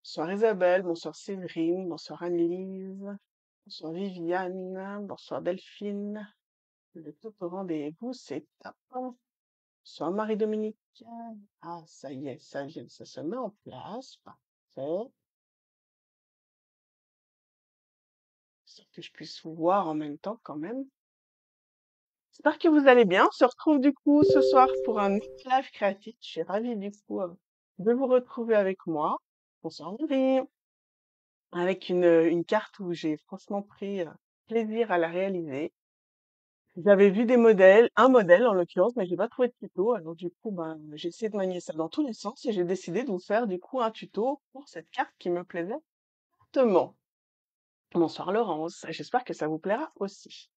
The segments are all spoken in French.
Bonsoir Isabelle, bonsoir Séverine, bonsoir Annelise, bonsoir Viviane, bonsoir Delphine. Le tout au rendez-vous, c'est top. Bonsoir Marie-Dominique. Ah, ça y est, ça vient, ça se met en place. Parfait. J'espère que je puisse vous voir en même temps quand même. J'espère que vous allez bien. On se retrouve du coup ce soir pour un nouveau live créatif. Je suis ravie du coup de vous retrouver avec moi. Bonsoir Marie. Avec une carte où j'ai franchement pris plaisir à la réaliser. J'avais vu des modèles, un modèle en l'occurrence, mais j'ai pas trouvé de tuto. Alors du coup, ben, j'ai essayé de manier ça dans tous les sens et j'ai décidé de vous faire du coup un tuto pour cette carte qui me plaisait fortement. Bonsoir Laurence, j'espère que ça vous plaira aussi.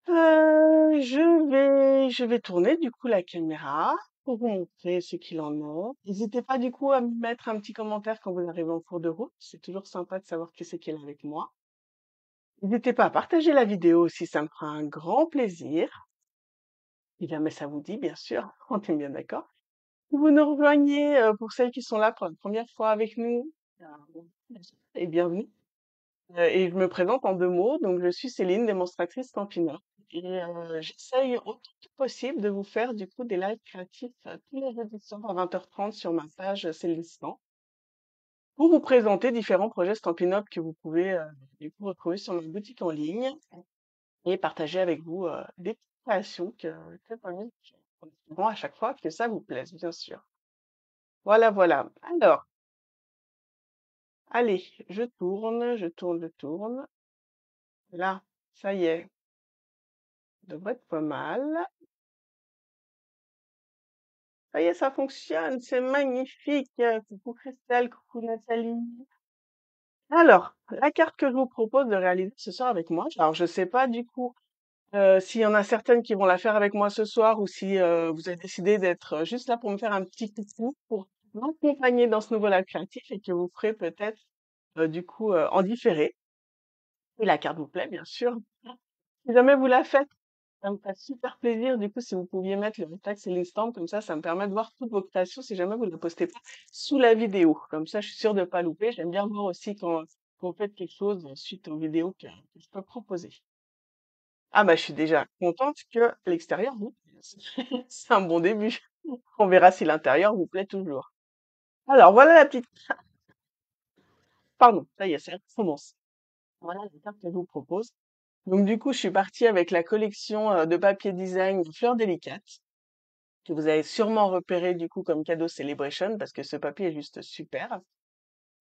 Je vais tourner du coup la caméra pour vous montrer ce qu'il en est. N'hésitez pas du coup à me mettre un petit commentaire quand vous arrivez en cours de route. C'est toujours sympa de savoir qui c'est qui est là avec moi. N'hésitez pas à partager la vidéo aussi, ça me fera un grand plaisir. Si jamais ça vous dit, bien sûr, on est bien d'accord. Si vous nous rejoignez, pour celles qui sont là pour la première fois avec nous, bon, et bienvenue. Et je me présente en 2 mots, donc je suis Céline, démonstratrice Campina. Et j'essaye autant que possible de vous faire du coup des lives créatifs tous les jeudis soirs à 20h30 sur ma page Célistan pour vous présenter différents projets Stampin' Up que vous pouvez du coup retrouver sur ma boutique en ligne et partager avec vous des petites créations que moi-même je prends à chaque fois que ça vous plaise, bien sûr. Voilà, voilà. Alors, allez, je tourne, je tourne, je tourne. Là, ça y est, ça devrait être pas mal. Ça y est, ça fonctionne, c'est magnifique. Coucou Christelle, coucou Nathalie. Alors, la carte que je vous propose de réaliser ce soir avec moi, alors je sais pas du coup s'il y en a certaines qui vont la faire avec moi ce soir ou si vous avez décidé d'être juste là pour me faire un petit coucou, pour m'accompagner dans ce nouveau live créatif et que vous ferez peut-être du coup en différé. Et la carte vous plaît, bien sûr. Si jamais vous la faites, ça me ferait super plaisir. Du coup, si vous pouviez mettre le hashtag c'est l'instant, comme ça me permet de voir toutes vos créations si jamais vous ne la postez pas sous la vidéo. Comme ça, je suis sûre de pas louper. J'aime bien voir aussi quand vous faites quelque chose suite aux vidéos que je peux proposer. Ah bah, je suis déjà contente que l'extérieur vous plaise. C'est un bon début. On verra si l'intérieur vous plaît toujours. Alors, voilà la petite... Pardon, ça y est, ça commence. Voilà la carte que je vous propose. Donc, du coup, je suis partie avec la collection de papier design Fleurs délicates, que vous avez sûrement repéré, du coup, comme cadeau Celebration, parce que ce papier est juste super.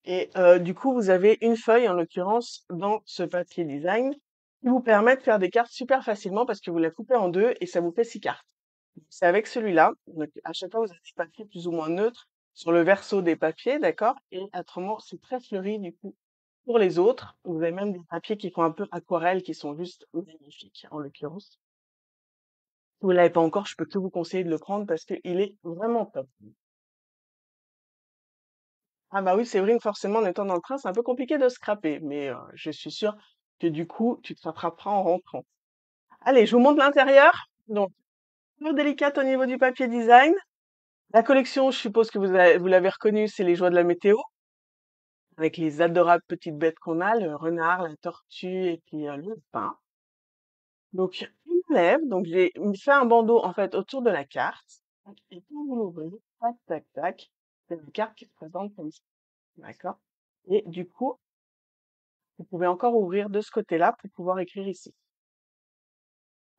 Et du coup, vous avez une feuille, en l'occurrence, dans ce papier design, qui vous permet de faire des cartes super facilement, parce que vous la coupez en deux et ça vous fait 6 cartes. C'est avec celui-là. Donc, à chaque fois, vous avez des papiers plus ou moins neutres sur le verso des papiers, d'accord? Et autrement, c'est très fleuri, du coup. Pour les autres, vous avez même des papiers qui font un peu aquarelle, qui sont juste magnifiques, en l'occurrence. Si vous l'avez pas encore, je peux que vous conseiller de le prendre parce qu'il est vraiment top. Ah bah oui, Séverine, forcément, en étant dans le train, c'est un peu compliqué de scraper, mais je suis sûre que du coup, tu te rattraperas en rentrant. Allez, je vous montre l'intérieur. Donc, toujours délicate au niveau du papier design. La collection, je suppose que vous l'avez reconnue, c'est les joies de la météo, avec les adorables petites bêtes qu'on a, le renard, la tortue et puis le lapin. Donc, une lève, donc j'ai fait un bandeau en fait autour de la carte. Et quand vous l'ouvrez, tac, tac, tac, c'est une carte qui se présente comme ça. D'accord? Et du coup, vous pouvez encore ouvrir de ce côté-là pour pouvoir écrire ici.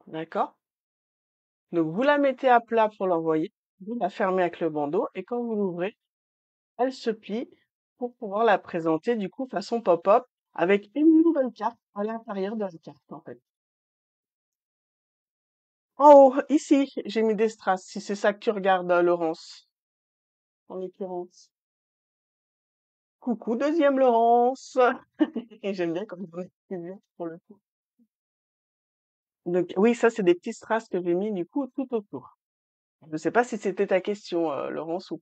D'accord? Donc, vous la mettez à plat pour l'envoyer. Vous la fermez avec le bandeau et quand vous l'ouvrez, elle se plie pour pouvoir la présenter du coup façon pop-up avec une nouvelle carte à l'intérieur de la carte en fait. En haut, ici, j'ai mis des strass, si c'est ça que tu regardes, Laurence, en l'occurrence. Coucou, deuxième Laurence. Et j'aime bien comme on est plusieurs pour le coup. Donc oui, ça c'est des petits strass que j'ai mis du coup tout autour. Je ne sais pas si c'était ta question, Laurence, ou...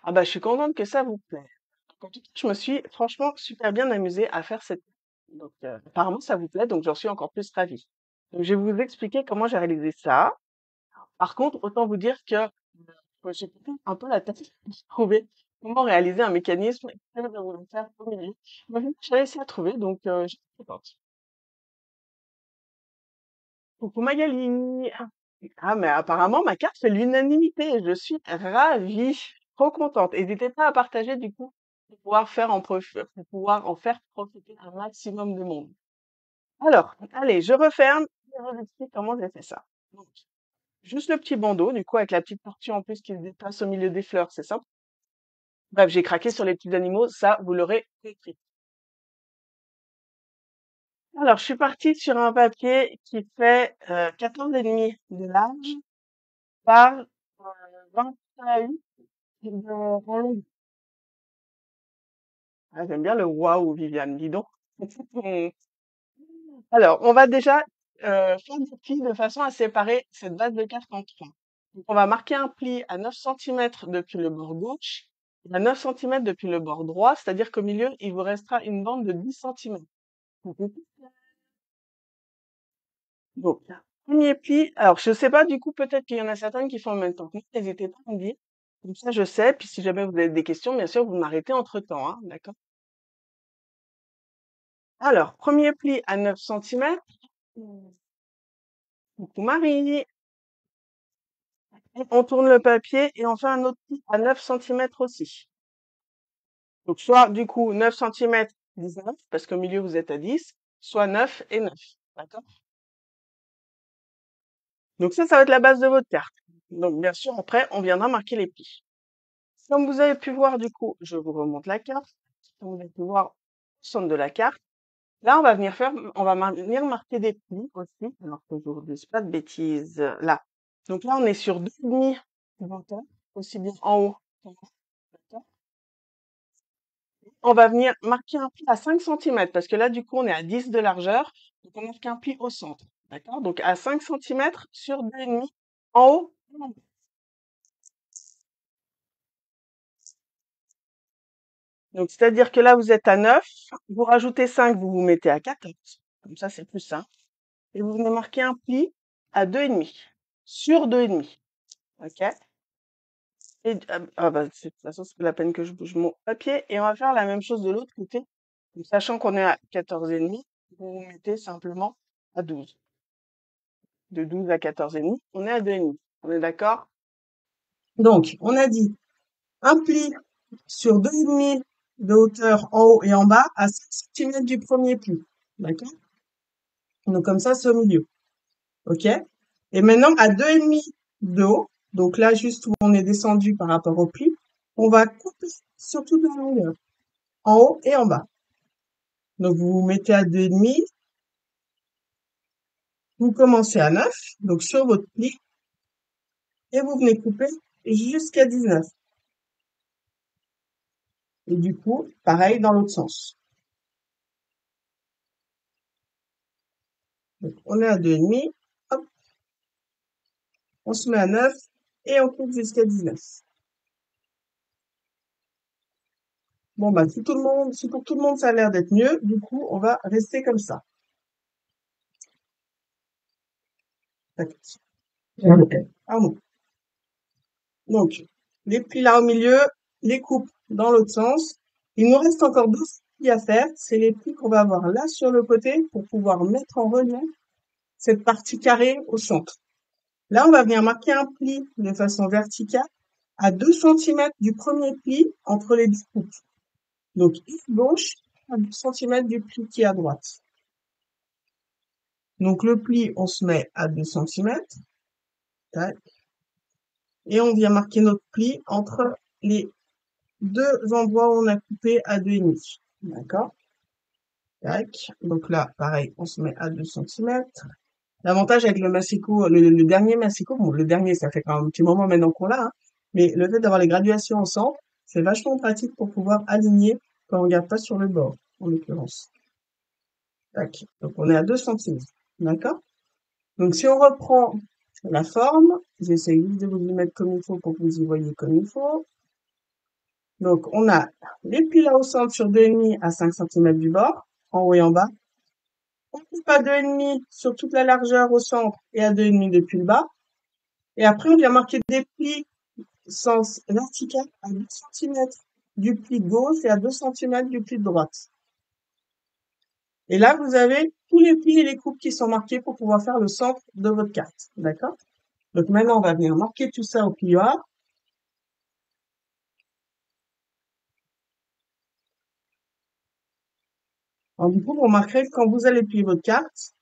Ah bah je suis contente que ça vous plaît. En tout cas, je me suis franchement super bien amusée à faire cette... Donc apparemment ça vous plaît, donc j'en suis encore plus ravie. Donc je vais vous expliquer comment j'ai réalisé ça. Par contre, autant vous dire que j'ai peut-être un peu la tête trouvée. comment réaliser un mécanisme que de vous le faire au milieu. Bah, j'ai réussi à trouver, donc je suis contente. Coucou Magali. Ah, mais apparemment, ma carte fait l'unanimité. Je suis ravie, trop contente. N'hésitez pas à partager du coup pour pouvoir en faire profiter un maximum de monde. Alors, allez, je referme et je vous explique comment j'ai fait ça. Donc, juste le petit bandeau, du coup, avec la petite tortue en plus qui se déplace au milieu des fleurs, c'est ça? Bref, j'ai craqué sur les petits animaux, ça, vous l'aurez compris. Alors, je suis partie sur un papier qui fait 14,5 de large par 28 en longueur. Ah, j'aime bien le waouh, Viviane, dis donc. Alors, on va déjà faire des plis de façon à séparer cette base de carte en trois. Donc, on va marquer un pli à 9 centimètres depuis le bord gauche et à 9 centimètres depuis le bord droit, c'est-à-dire qu'au milieu, il vous restera une bande de 10 centimètres. Donc, premier pli. Alors, je sais pas, du coup, peut-être qu'il y en a certaines qui font en même temps que moi. N'hésitez pas à me dire. Comme ça, je sais. Puis, si jamais vous avez des questions, bien sûr, vous m'arrêtez entre-temps, hein, d'accord? Alors, premier pli à 9 centimètres. Coucou Marie. On tourne le papier et on fait un autre pli à 9 centimètres aussi. Donc, soit, du coup, 9 centimètres, 19, parce qu'au milieu, vous êtes à 10, soit 9 et 9. D'accord? Donc, ça va être la base de votre carte. Donc, bien sûr, après, on viendra marquer les plis. Comme vous avez pu voir, du coup, je vous remonte la carte. Comme vous avez pu voir au centre de la carte. Là, venir marquer des plis aussi, alors que je vous dise pas de bêtises. Là. Donc là, on est sur 2,5 de hauteur, aussi bien en haut qu'en bas. D'accord. On va venir marquer un pli à 5 centimètres, parce que là, du coup, on est à 10 de largeur. Donc, on marque un pli au centre. D'accord? Donc, à 5 centimètres sur 2,5 en haut et en bas. Donc, c'est-à-dire que là, vous êtes à 9, vous rajoutez 5, vous vous mettez à 14. Comme ça, c'est plus simple. Et vous venez marquer un pli à 2,5 sur 2,5. OK? Bah, de toute façon, c'est pas la peine que je bouge mon papier. Et on va faire la même chose de l'autre côté. Donc, sachant qu'on est à 14,5, vous vous mettez simplement à 12. De 12 à 14,5, on est à 2,5. On est d'accord? Donc, on a dit un pli sur 2,5 de hauteur en haut et en bas à 5 centimètres du premier pli. D'accord? Donc, comme ça, c'est au milieu. OK? Et maintenant, à 2,5 de haut, donc là, juste où on est descendu par rapport au pli, on va couper sur toute la longueur, en haut et en bas. Donc, vous vous mettez à 2,5, vous commencez à 9, donc sur votre pli, et vous venez couper jusqu'à 19. Et du coup, pareil dans l'autre sens. Donc, on est à 2,5, hop, on se met à 9, et on coupe jusqu'à 19. Bon, bah, si pour tout le monde ça a l'air d'être mieux, du coup, on va rester comme ça. Tac. Pardon. Donc, les plis là au milieu, les coupes dans l'autre sens. Il nous reste encore 12 plis à faire. C'est les plis qu'on va avoir là sur le côté pour pouvoir mettre en relief cette partie carrée au centre. Là, on va venir marquer un pli de façon verticale à 2 centimètres du premier pli entre les deux coupes. Donc, gauche à 2 centimètres du pli qui est à droite. Donc, le pli, on se met à 2 centimètres. Tac. Et on vient marquer notre pli entre les deux endroits où on a coupé à 2,5. D'accord? Tac. Donc là, pareil, on se met à 2 centimètres. L'avantage avec le massicot, le dernier massicot, bon, le dernier, ça fait quand même un petit moment maintenant qu'on l'a, hein, mais le fait d'avoir les graduations ensemble, c'est vachement pratique pour pouvoir aligner quand on regarde pas sur le bord, en l'occurrence. Tac. Donc on est à 2 centimètres. D'accord? Donc si on reprend la forme, j'essaie juste de vous y mettre comme il faut pour que vous y voyez comme il faut. Donc, on a les plis là au centre sur 2,5 à 5 centimètres du bord, en haut et en bas. On coupe à 2,5 sur toute la largeur au centre et à 2,5 depuis le bas. Et après, on vient marquer des plis sens vertical à 10 centimètres du pli de gauche et à 2 centimètres du pli de droite. Et là, vous avez tous les plis et les coupes qui sont marqués pour pouvoir faire le centre de votre carte. D'accord? Donc maintenant, on va venir marquer tout ça au plioir. Alors, du coup, vous remarquerez que quand vous allez plier votre carte,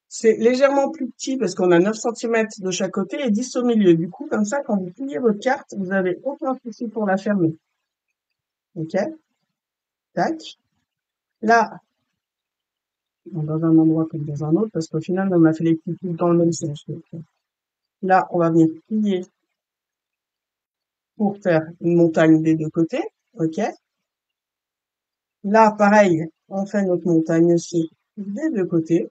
c'est légèrement plus petit parce qu'on a 9 centimètres de chaque côté et 10 au milieu. Du coup, comme ça, quand vous pliez votre carte, vous avez aucun souci pour la fermer. OK? Tac. Là, dans un endroit comme dans un autre, parce qu'au final, on a fait les plis tout dans le même sens. Donc, là, on va venir plier pour faire une montagne des deux côtés. OK? Là, pareil, on fait notre montagne aussi des deux côtés.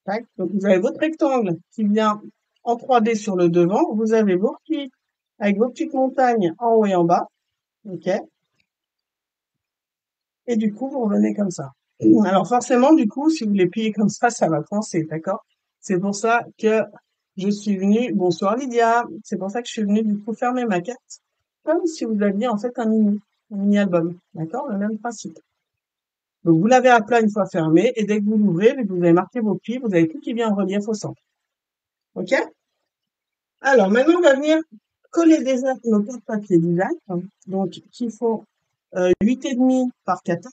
Tac. Donc, vous avez votre rectangle qui vient en 3D sur le devant. Vous avez vos plis avec vos petites montagnes en haut et en bas. OK? Et du coup, vous revenez comme ça. Alors, forcément, du coup, si vous les pliez comme ça va coincer, d'accord? C'est pour ça que je suis venue, bonsoir Lydia, c'est pour ça que je suis venue, du coup, fermer ma carte. Comme si vous aviez, en fait, un mini album. D'accord? Le même principe. Donc, vous l'avez à plat une fois fermé, et dès que vous l'ouvrez, vu que vous avez marqué vos plis, vous avez tout qui vient en relief au centre. OK? Alors, maintenant, on va venir coller déjà nos cartes papier design, donc, qui font 8,5 par 4.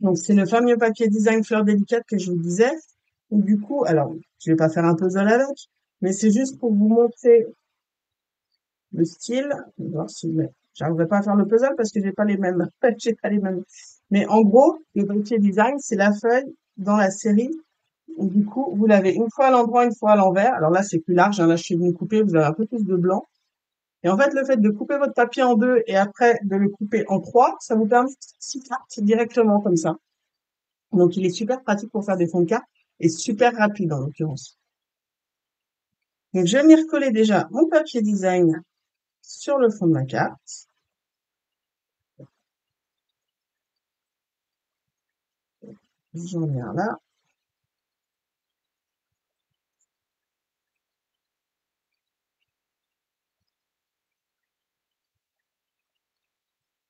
Donc, c'est le fameux papier design fleur délicate que je vous disais. Et du coup, alors, je vais pas faire un puzzle avec, mais c'est juste pour vous montrer le style. Je vais voir si j'arriverai pas à faire le puzzle parce que j'ai pas les mêmes, j'ai pas les mêmes. Mais en gros, le papier design, c'est la feuille dans la série. Et du coup, vous l'avez une fois à l'endroit, une fois à l'envers. Alors là, c'est plus large, hein. Là, je suis venue couper, vous avez un peu plus de blanc. Et en fait, le fait de couper votre papier en deux et après de le couper en trois, ça vous permet de faire 6 cartes directement comme ça. Donc, il est super pratique pour faire des fonds de cartes et super rapide en l'occurrence. Donc, je vais venir coller déjà mon papier design sur le fond de ma carte. J'en ai un là.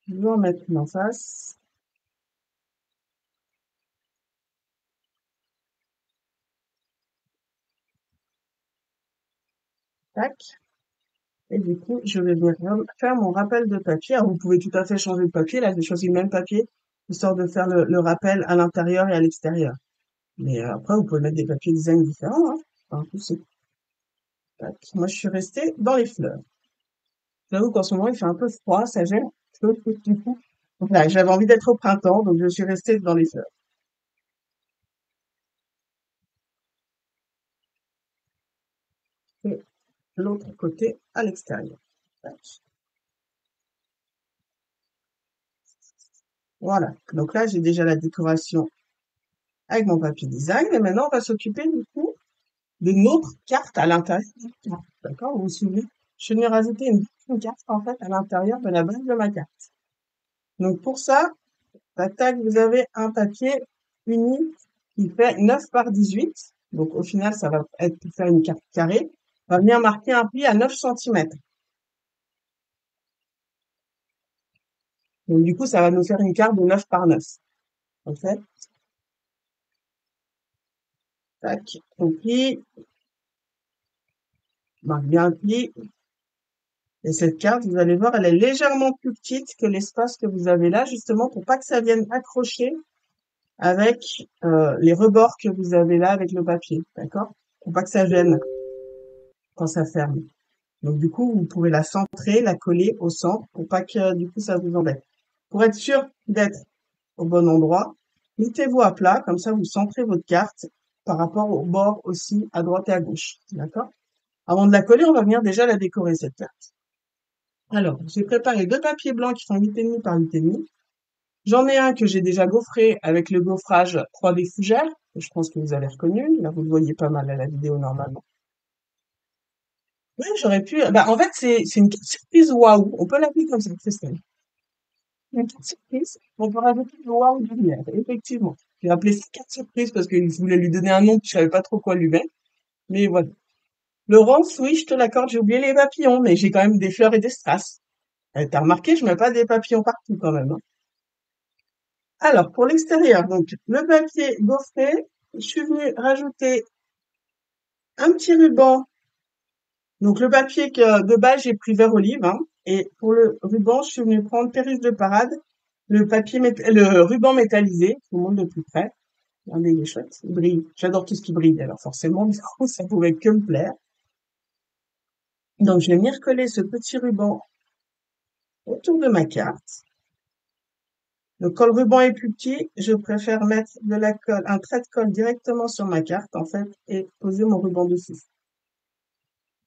Je vais en mettre une en face. Tac. Et du coup, je vais venir faire mon rappel de papier. Alors, vous pouvez tout à fait changer de papier. Là, j'ai choisi le même papier, histoire de faire le rappel à l'intérieur et à l'extérieur. Mais après, vous pouvez mettre des papiers design différents, hein. Pas un souci. Tac. Moi, je suis restée dans les fleurs. J'avoue qu'en ce moment, il fait un peu froid, ça gêne. Du coup, voilà, j'avais envie d'être au printemps, donc je suis restée dans les fleurs. Et l'autre côté à l'extérieur. Tac. Voilà. Donc là, j'ai déjà la décoration avec mon papier design. Et maintenant, on va s'occuper du coup de notre carte à l'intérieur de la carte. D'accord? Vous vous souvenez? Je vais venir rajouter une deuxième carte en fait à l'intérieur de la base de ma carte. Donc pour ça, tac, vous avez un papier uni qui fait 9 par 18. Donc au final, ça va être pour faire une carte carrée. On va venir marquer un pli à 9 centimètres. Donc du coup, ça va nous faire une carte de 9 par 9. Ok? Tac, on plie, marque bien le pli. Et cette carte, vous allez voir, elle est légèrement plus petite que l'espace que vous avez là, justement pour pas que ça vienne accrocher avec les rebords que vous avez là avec le papier, d'accord? Pour pas que ça gêne quand ça ferme. Donc du coup, vous pouvez la centrer, la coller au centre pour pas que du coup ça vous embête. Pour être sûr d'être au bon endroit, mettez-vous à plat, comme ça vous centrez votre carte par rapport au bord aussi à droite et à gauche, d'accord? Avant de la coller, on va venir déjà la décorer cette carte. Alors, j'ai préparé deux papiers blancs qui font 8,5 par 8,5. J'en ai un que j'ai déjà gaufré avec le gaufrage 3D fougère, que je pense que vous avez reconnu. Là, vous le voyez pas mal à la vidéo normalement. Oui, j'aurais pu. Bah, en fait, c'est une carte surprise waouh. On peut l'appeler comme ça, Christelle. Une carte surprise. On peut rajouter le waouh derrière, effectivement. J'ai appelé ça carte surprise parce que je voulais lui donner un nom, que je savais pas trop quoi lui mettre. Mais voilà. Laurence, oui, je te l'accorde, j'ai oublié les papillons, mais j'ai quand même des fleurs et des strass. T'as remarqué, je mets pas des papillons partout quand même, hein. Alors, pour l'extérieur, donc, le papier gaufré, je suis venue rajouter un petit ruban. Donc, le papier que, de base, j'ai pris vert olive, hein. Et pour le ruban, je suis venue prendre Pérus de parade, le ruban métallisé. Je vous montre de plus près. Regardez, il est chouette. Il brille. J'adore tout ce qui brille, alors forcément, du coup, ça pouvait que me plaire. Donc, je vais venir coller ce petit ruban autour de ma carte. Donc, quand le ruban est plus petit, je préfère mettre de la colle, un trait de colle directement sur ma carte, en fait, et poser mon ruban dessus.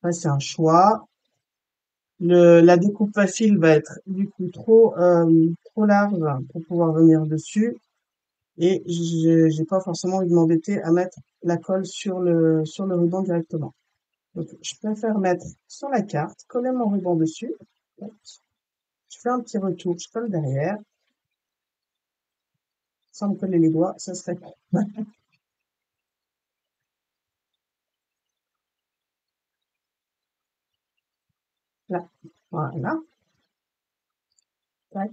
Là, c'est un choix. La découpe facile va être, du coup, trop large pour pouvoir venir dessus. Et j'ai pas forcément envie de m'embêter à mettre la colle sur le ruban directement. Donc, je préfère mettre sur la carte, coller mon ruban dessus. Hop. Je fais un petit retour, je colle derrière, sans me coller les doigts, ça serait là. Voilà. Tac.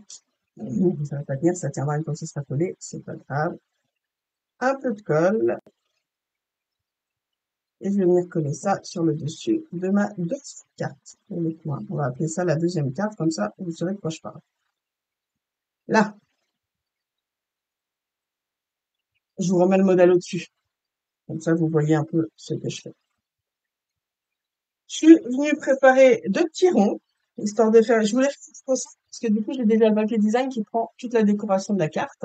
Ça va pas tenir, ça tiendra une fois que ce sera collé, c'est pas grave. Un peu de colle, et je vais venir coller ça sur le dessus de ma deuxième carte. Pour le coin. On va appeler ça la deuxième carte, comme ça, vous saurez de quoi je parle. Là, je vous remets le modèle au-dessus. Comme ça, vous voyez un peu ce que je fais. Je suis venue préparer deux petits ronds, histoire de faire, je voulais faire comme ça, parce que du coup, j'ai déjà le papier design qui prend toute la décoration de la carte.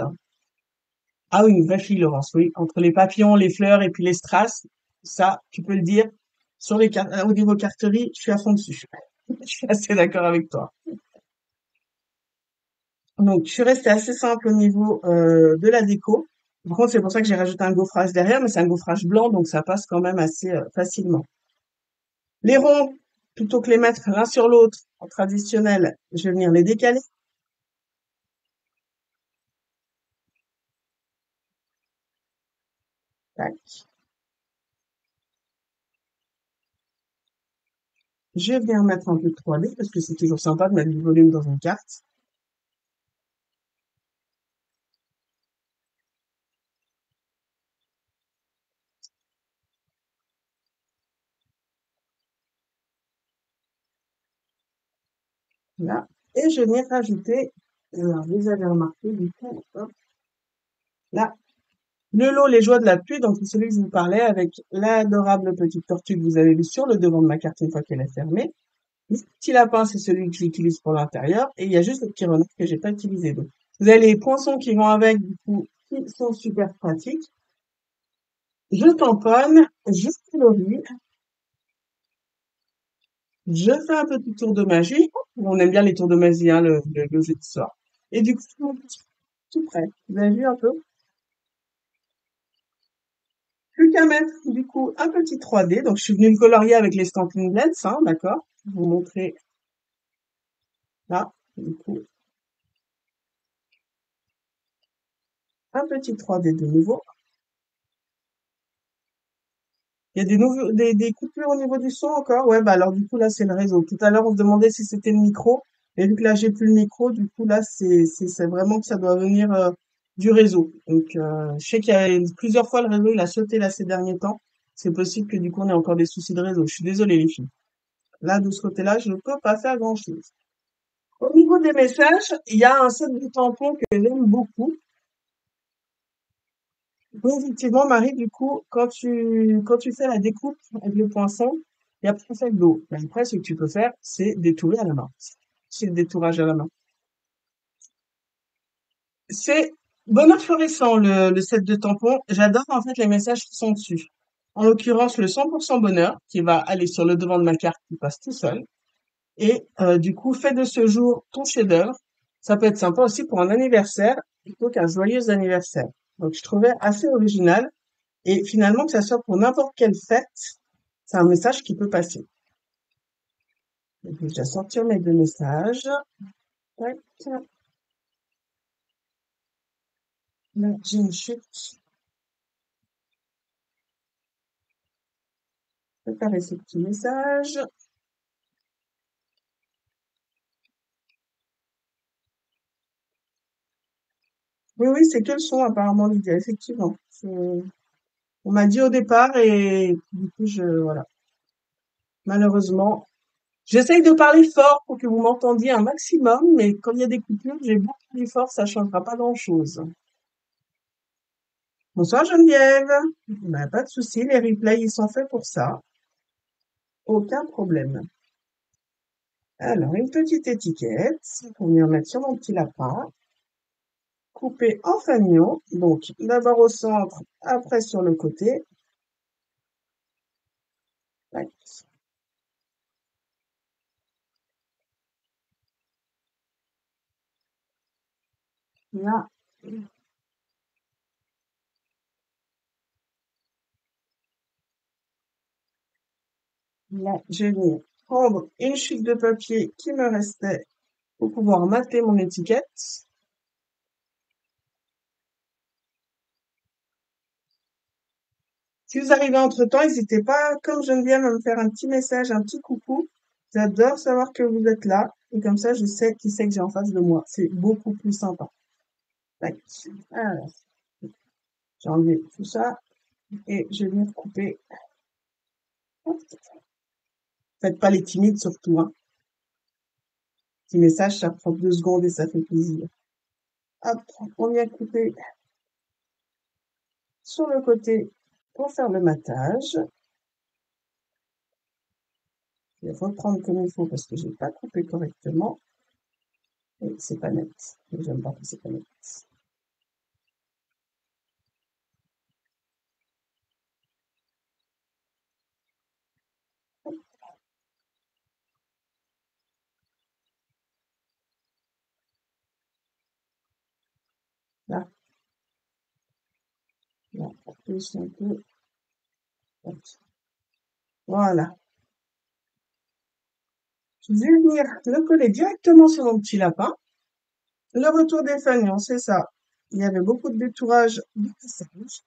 Ah oui, une vraie fille, Laurence, oui. Entre les papillons, les fleurs et puis les strass, ça, tu peux le dire. Sur les cartes, au niveau carterie, je suis à fond dessus. Je suis assez d'accord avec toi. Donc, je suis restée assez simple au niveau de la déco. Par contre, c'est pour ça que j'ai rajouté un gaufrage derrière, mais c'est un gaufrage blanc, donc ça passe quand même assez facilement. Les ronds, plutôt que les mettre l'un sur l'autre en traditionnel, je vais venir les décaler. Tac. Je vais venir mettre un peu de 3D parce que c'est toujours sympa de mettre du volume dans une carte. Là. Et je vais venir rajouter, alors vous avez remarqué du coup, hop, là, le lot Les Joies de la pluie, donc c'est celui que je vous parlais avec l'adorable petite tortue que vous avez vue sur le devant de ma carte une fois qu'elle est fermée. Le petit lapin, c'est celui que j'utilise pour l'intérieur. Et il y a juste le petit renard que j'ai pas utilisé. Donc, vous avez les poinçons qui vont avec, du coup, qui sont super pratiques. Je tamponne, je colorie, je fais un petit tour de magie. On aime bien les tours de magie, hein, le jeu de sort. Et du coup, tout prêt. Vous avez vu un peu? Plus qu'à mettre, du coup, un petit 3D. Donc, je suis venue le colorier avec les Stampin' Blends, hein, d'accord? Je vais vous montrer là, du coup, un petit 3D de nouveau. Il y a des coupures au niveau du son encore? Ouais, bah alors du coup là c'est le réseau. Tout à l'heure on se demandait si c'était le micro, et vu que là j'ai plus le micro, du coup là c'est vraiment que ça doit venir du réseau. Donc je sais qu'il y a plusieurs fois le réseau il a sauté là ces derniers temps. C'est possible que du coup on ait encore des soucis de réseau. Je suis désolée les filles. Là de ce côté-là je ne peux pas faire grand-chose. Au niveau des messages, il y a un set de tampons que j'aime beaucoup. Oui, effectivement, Marie, du coup, quand tu fais la découpe avec le poinçon, il n'y a pas fait d'eau. Mais après, ce que tu peux faire, c'est détourer à la main. C'est le détourage à la main. C'est bonheur florissant, le set de tampons. J'adore, en fait, les messages qui sont dessus. En l'occurrence, le 100% bonheur, qui va aller sur le devant de ma carte, qui passe tout seul. Et, du coup, fais de ce jour ton chef-d'œuvre. Ça peut être sympa aussi pour un anniversaire, plutôt qu'un joyeux anniversaire. Donc, je trouvais assez original. Et finalement, que ça soit pour n'importe quelle fête, c'est un message qui peut passer. Donc, je vais déjà sortir mes deux messages. Tac. Là, j'ai une chute. préparer ce petit message. Oui, oui, c'est que le son, apparemment, Lydia, effectivement. On m'a dit au départ et du coup, voilà. Malheureusement, j'essaye de parler fort pour que vous m'entendiez un maximum, mais comme il y a des coupures, j'ai beau parler fort, ça changera pas grand-chose. Bonsoir Geneviève. Bah, pas de souci, les replays, ils sont faits pour ça. Aucun problème. Alors, une petite étiquette pour venir mettre sur mon petit lapin. Couper en fanion. Donc, d'abord au centre, après sur le côté. Tac. Là, là, je vais prendre une chute de papier qui me restait pour pouvoir mater mon étiquette. Si vous arrivez entre-temps, n'hésitez pas, comme Geneviève, à me faire un petit message, un petit coucou. J'adore savoir que vous êtes là. Et comme ça, je sais qui c'est que j'ai en face de moi. C'est beaucoup plus sympa. Tac. Alors, j'ai enlevé tout ça et je vais venir couper. Hop. Faites pas les timides surtout, hein. Petit message, ça prend 2 secondes et ça fait plaisir. Hop, on vient couper sur le côté pour faire le matage. Je vais reprendre comme il faut parce que j'ai pas coupé correctement. Et c'est pas net. J'aime pas que c'est pas net. Là, là, plus un peu. Hop. Voilà. Je vais venir le coller directement sur mon petit lapin. Le retour des fanions, c'est ça. Il y avait beaucoup de détourage du passage.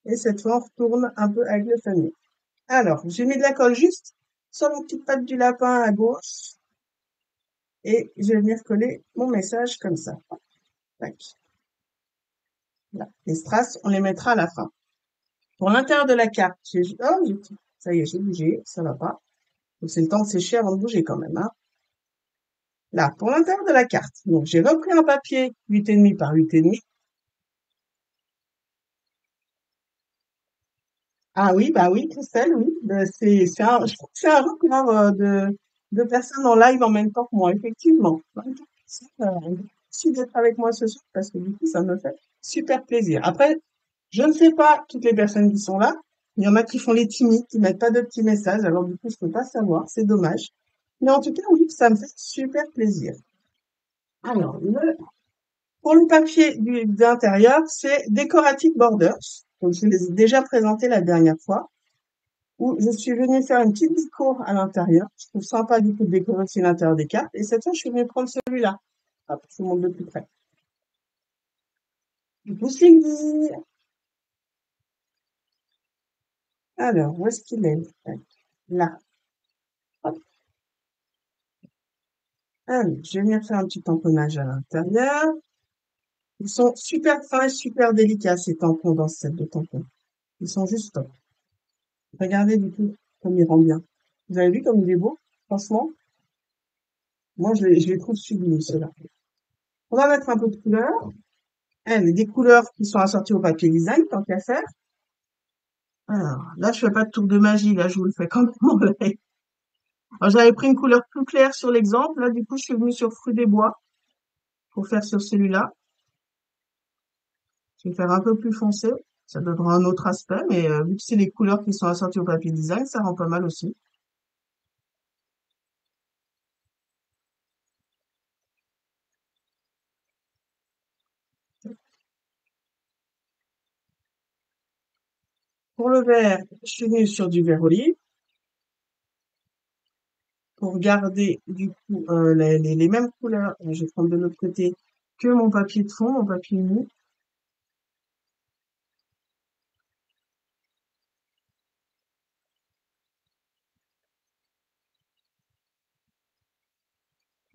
Et cette fois, on retourne un peu avec le fanion. Alors, j'ai mis de la colle juste sur la petite patte du lapin à gauche. Et je vais venir coller mon message comme ça. Tac. Là. Les strass, on les mettra à la fin. Pour l'intérieur de la carte, ça y est, j'ai bougé, ça va pas. Donc c'est le temps de sécher avant de bouger quand même, hein. Là, pour l'intérieur de la carte. Donc j'ai repris un papier 8,5 par 8,5. Ah oui, bah oui, Christelle, oui. Je crois que c'est un record de personnes en live en même temps que moi, effectivement. Merci d'être avec moi ce soir parce que du coup, ça me fait super plaisir. Après, je ne sais pas toutes les personnes qui sont là. Il y en a qui font les timides, qui mettent pas de petits messages. Alors du coup, je peux pas savoir. C'est dommage. Mais en tout cas, oui, ça me fait super plaisir. Alors, pour le papier d'intérieur, c'est Decorative Borders. Donc, je les ai déjà présentés la dernière fois, où je suis venue faire une petite déco à l'intérieur. Je trouve sympa du coup de décorer aussi l'intérieur des cartes. Et cette fois, je suis venue prendre celui-là. Hop, je vous montre de plus près. Du coup, Sylvie. Alors, où est-ce qu'il est? Là. Hop. Allez, je vais venir faire un petit tamponnage à l'intérieur. Ils sont super fins et super délicats, ces tampons dans ce set de tampons. Ils sont juste top. Regardez du coup comme il rend bien. Vous avez vu comme il est beau? Franchement, moi je les trouve sublimes, ceux-là. On va mettre un peu de couleur. Des couleurs qui sont assorties au papier design, tant qu'à faire. Alors, là, je fais pas de tour de magie, là, je vous le fais quand même en live. Alors, j'avais pris une couleur plus claire sur l'exemple. Là, du coup, je suis venue sur Fruits des Bois pour faire sur celui-là. Je vais faire un peu plus foncé. Ça donnera un autre aspect, mais vu que c'est les couleurs qui sont assorties au papier design, ça rend pas mal aussi. Pour le vert, je suis venue sur du vert olive pour garder du coup les mêmes couleurs. Je vais prendre de l'autre côté que mon papier de fond, mon papier nu.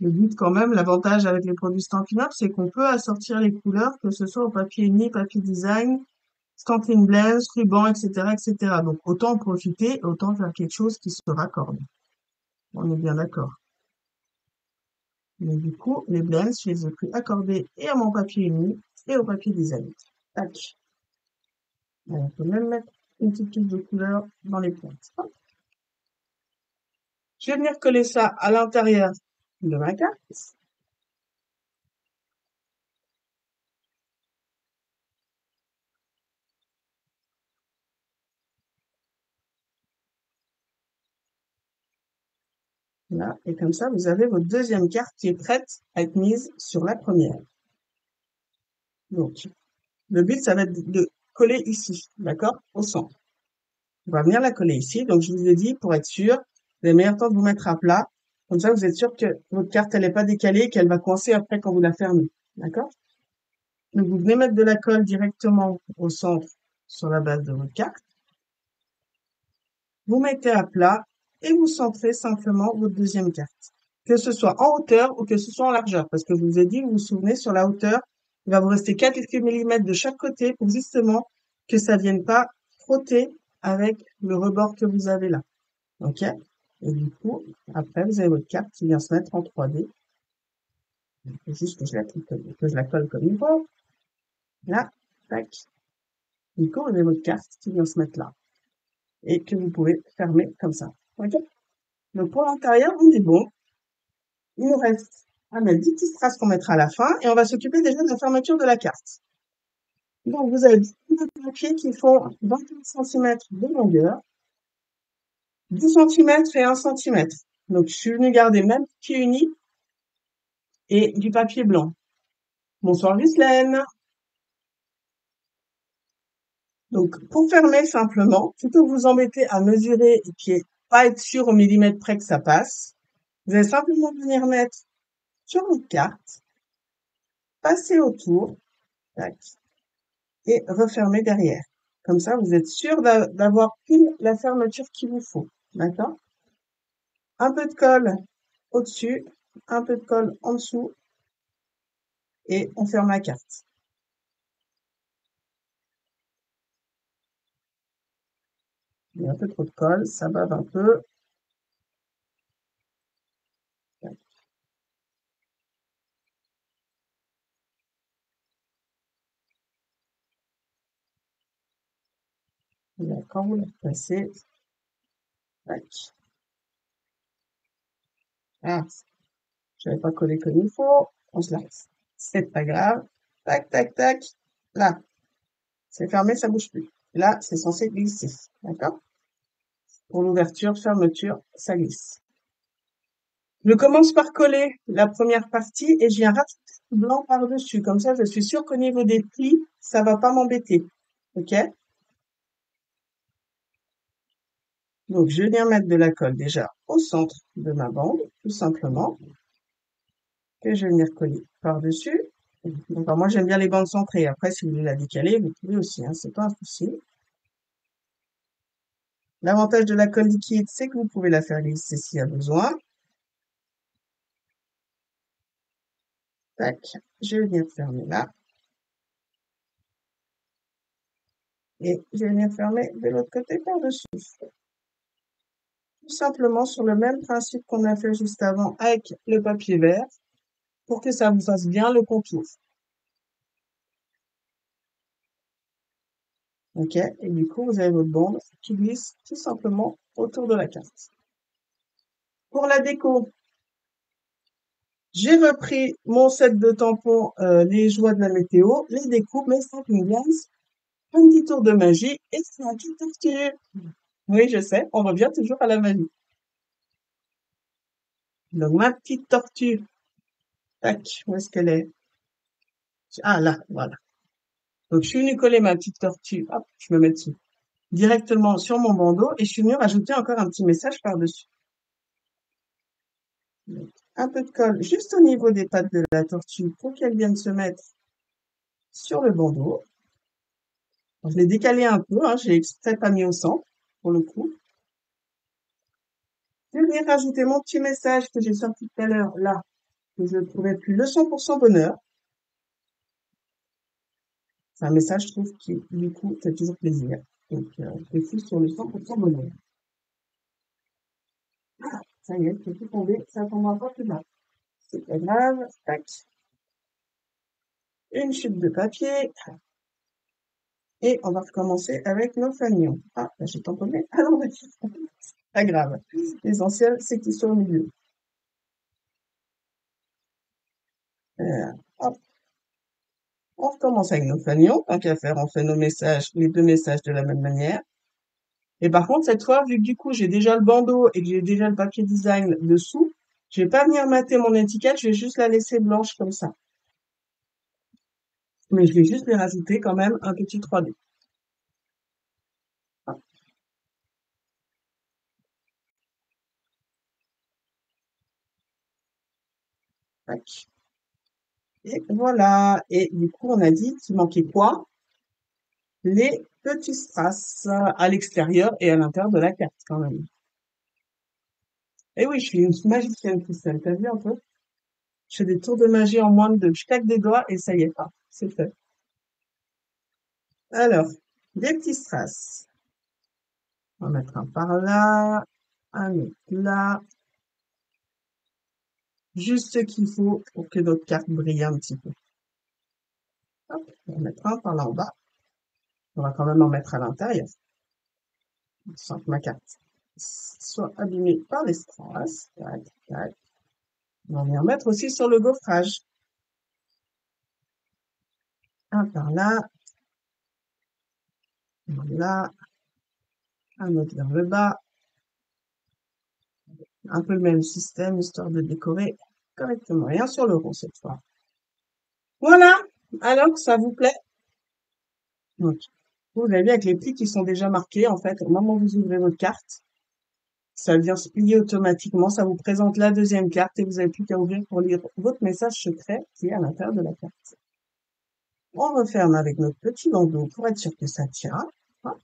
Le but quand même, l'avantage avec les produits Stampin' Up, c'est qu'on peut assortir les couleurs, que ce soit au papier uni, papier design, Stampin' Blends, ruban, etc., etc. Donc autant en profiter, autant faire quelque chose qui se raccorde. On est bien d'accord. Mais du coup, les blends, je les ai pris accordés et à mon papier uni et au papier design. Tac. On peut même mettre une petite touche de couleur dans les pointes. Hop. Je vais venir coller ça à l'intérieur de ma carte. Là. Et comme ça, vous avez votre deuxième carte qui est prête à être mise sur la première. Donc, le but, ça va être de coller ici, d'accord? Au centre. On va venir la coller ici. Donc, je vous ai dit, pour être sûr, le meilleur temps de vous mettre à plat. Comme ça, vous êtes sûr que votre carte, elle n'est pas décalée, qu'elle va coincer après quand vous la fermez. D'accord? Donc, vous venez mettre de la colle directement au centre sur la base de votre carte. Vous mettez à plat et vous centrez simplement votre deuxième carte. Que ce soit en hauteur ou que ce soit en largeur. Parce que je vous ai dit, vous vous souvenez, sur la hauteur, il va vous rester quelques millimètres de chaque côté pour justement que ça vienne pas frotter avec le rebord que vous avez là. OK? Et du coup, après, vous avez votre carte qui vient se mettre en 3D. Il faut juste que je la colle comme il faut. Là, tac. Du coup, vous avez votre carte qui vient se mettre là. Et que vous pouvez fermer comme ça. OK? Donc, pour l'intérieur, on est bon. Il nous reste à mettre 10 petites strass qu'on mettra à la fin et on va s'occuper déjà de la fermeture de la carte. Donc, vous avez 10 de papier qui font 21 cm de longueur, 10 cm et 1 cm. Donc, je suis venue garder même papier uni et du papier blanc. Bonsoir Ghislaine. Donc, pour fermer simplement, plutôt que vous embêter à mesurer et puis pas être sûr au millimètre près que ça passe, vous allez simplement venir mettre sur votre carte, passer autour, tac, et refermer derrière. Comme ça, vous êtes sûr d'avoir pile la fermeture qu'il vous faut. D'accord? Un peu de colle au-dessus, un peu de colle en dessous, et on ferme la carte. Il y a un peu trop de colle, ça bave un peu. Et là, quand vous la passez, tac. Ah, j'avais pas collé comme il faut, on se la laisse. C'est pas grave. Tac, tac, tac. Là, c'est fermé, ça bouge plus. Là, c'est censé glisser. D'accord? Pour l'ouverture, fermeture, ça glisse. Je commence par coller la première partie et je viens rajouter du blanc par-dessus. Comme ça, je suis sûre qu'au niveau des plis, ça va pas m'embêter. OK? Donc, je viens mettre de la colle déjà au centre de ma bande, tout simplement. Et je vais venir coller par-dessus. Donc, moi, j'aime bien les bandes centrées. Après, si vous voulez la décaler, vous pouvez aussi, hein, c'est pas un souci. L'avantage de la colle liquide, c'est que vous pouvez la faire glisser s'il y a besoin. Tac, je vais venir fermer là. Et je vais venir fermer de l'autre côté par-dessus. Tout simplement sur le même principe qu'on a fait juste avant avec le papier vert pour que ça vous fasse bien le contour. OK? Et du coup, vous avez votre bande qui glisse tout simplement autour de la carte. Pour la déco, j'ai repris mon set de tampons, les joies de la météo, les découpes, mes Stampin' Blends, un petit tour de magie et c'est un petit tortue. Oui, je sais, on revient toujours à la magie. Donc, ma petite tortue, tac, où est-ce qu'elle est? Ah, là, voilà. Donc, je suis venue coller ma petite tortue, hop, je me mets dessus, directement sur mon bandeau et je suis venue rajouter encore un petit message par-dessus. Donc, un peu de colle juste au niveau des pattes de la tortue pour qu'elle vienne se mettre sur le bandeau. Je l'ai décalé un peu, hein, j'ai exprès pas mis au centre, pour le coup. Je vais venir rajouter mon petit message que j'ai sorti tout à l'heure, là, que je ne trouvais plus le 100% bonheur. C'est un message, je trouve, qui, du coup, fait toujours plaisir. Donc, je suis sur le 100% bonheur. Ça y est, c'est tout tombé, ça tombera pas plus bas. C'est pas grave, tac. Une chute de papier, et on va recommencer avec nos fanions. Ah, là, j'ai tamponné. Ah non, mais c'est pas grave. L'essentiel, c'est qu'ils soient au milieu. Hop, on recommence avec nos fanions. Tant qu'à faire, on fait nos messages, les deux messages de la même manière. Et par contre, cette fois, vu que du coup, j'ai déjà le bandeau et que j'ai déjà le papier design dessous, je vais pas venir mater mon étiquette, je vais juste la laisser blanche comme ça. Mais je vais juste lui rajouter quand même un petit 3D. Hop, tac. Et voilà. Et du coup, on a dit qu'il manquait quoi? Les petits strass à l'extérieur et à l'intérieur de la carte quand même. Et oui, je suis une magicienne, Christelle. T'as vu un peu? Je fais des tours de magie en moins de... Je claque des doigts et ça y est, pas. C'est fait. Alors, des petits strass. On va mettre un par là, un autre là. Juste ce qu'il faut pour que notre carte brille un petit peu. Hop, on va mettre un par là en bas. On va quand même en mettre à l'intérieur, sans que ma carte soit abîmée par les strass. Tac, tac. On va en mettre aussi sur le gaufrage. Un par là, voilà, un autre vers le bas. Un peu le même système, histoire de décorer correctement. Et un sur le rond cette fois. Voilà! Alors, ça vous plaît? Donc, vous avez vu avec les plis qui sont déjà marqués, en fait, au moment où vous ouvrez votre carte, ça vient se plier automatiquement, ça vous présente la deuxième carte et vous n'avez plus qu'à ouvrir pour lire votre message secret qui est à l'intérieur de la carte. On referme avec notre petit bandeau pour être sûr que ça tient. Hop,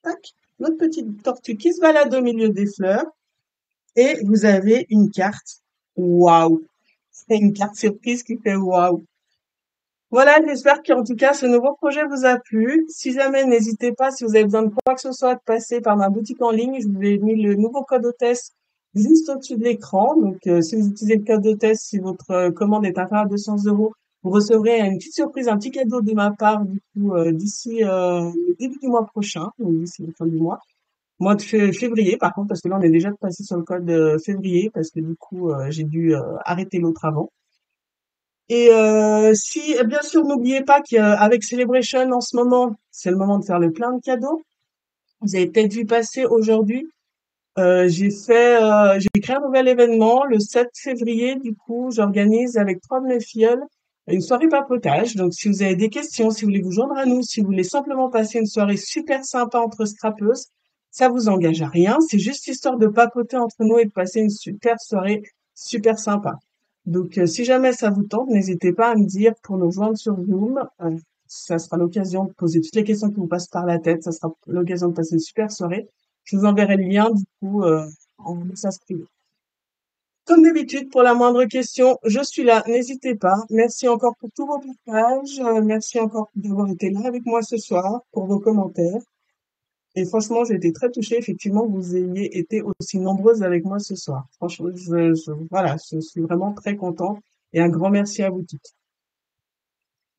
tac. Notre petite tortue qui se balade au milieu des fleurs. Et vous avez une carte. Waouh! C'est une carte surprise qui fait waouh! Voilà, j'espère qu'en tout cas, ce nouveau projet vous a plu. Si jamais, n'hésitez pas, si vous avez besoin de quoi que ce soit, de passer par ma boutique en ligne. Je vous ai mis le nouveau code hôtesse juste au-dessus de l'écran. Donc, si vous utilisez le code hôtesse, si votre commande est inférieure à 200 €, vous recevrez une petite surprise, un petit cadeau de ma part, du coup, d'ici le début du mois prochain, donc d'ici la fin du mois. Mois de février, par contre, parce que là, on est déjà passé sur le code février, parce que du coup, j'ai dû arrêter l'autre avant. Et si, bien sûr, n'oubliez pas qu'avec Celebration en ce moment, c'est le moment de faire le plein de cadeaux. Vous avez peut-être vu passer aujourd'hui, j'ai créé un nouvel événement le 7 février. Du coup, j'organise avec trois de mes filleuls une soirée papotage. Donc, si vous avez des questions, si vous voulez vous joindre à nous, si vous voulez simplement passer une soirée super sympa entre scrapeuses, ça vous engage à rien. C'est juste histoire de papoter entre nous et de passer une super soirée super sympa. Donc, si jamais ça vous tente, n'hésitez pas à me dire pour nous joindre sur Zoom. Ça sera l'occasion de poser toutes les questions qui vous passent par la tête. Ça sera l'occasion de passer une super soirée. Je vous enverrai le lien, du coup, en message privé. Comme d'habitude, pour la moindre question, je suis là, n'hésitez pas. Merci encore pour tous vos partages. Merci encore d'avoir été là avec moi ce soir, pour vos commentaires. Et franchement, j'ai été très touchée, effectivement, que vous ayez été aussi nombreuses avec moi ce soir. Franchement, voilà, je suis vraiment très contente. Et un grand merci à vous toutes.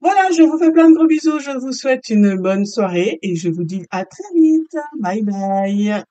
Voilà, je vous fais plein de gros bisous. Je vous souhaite une bonne soirée et je vous dis à très vite. Bye bye.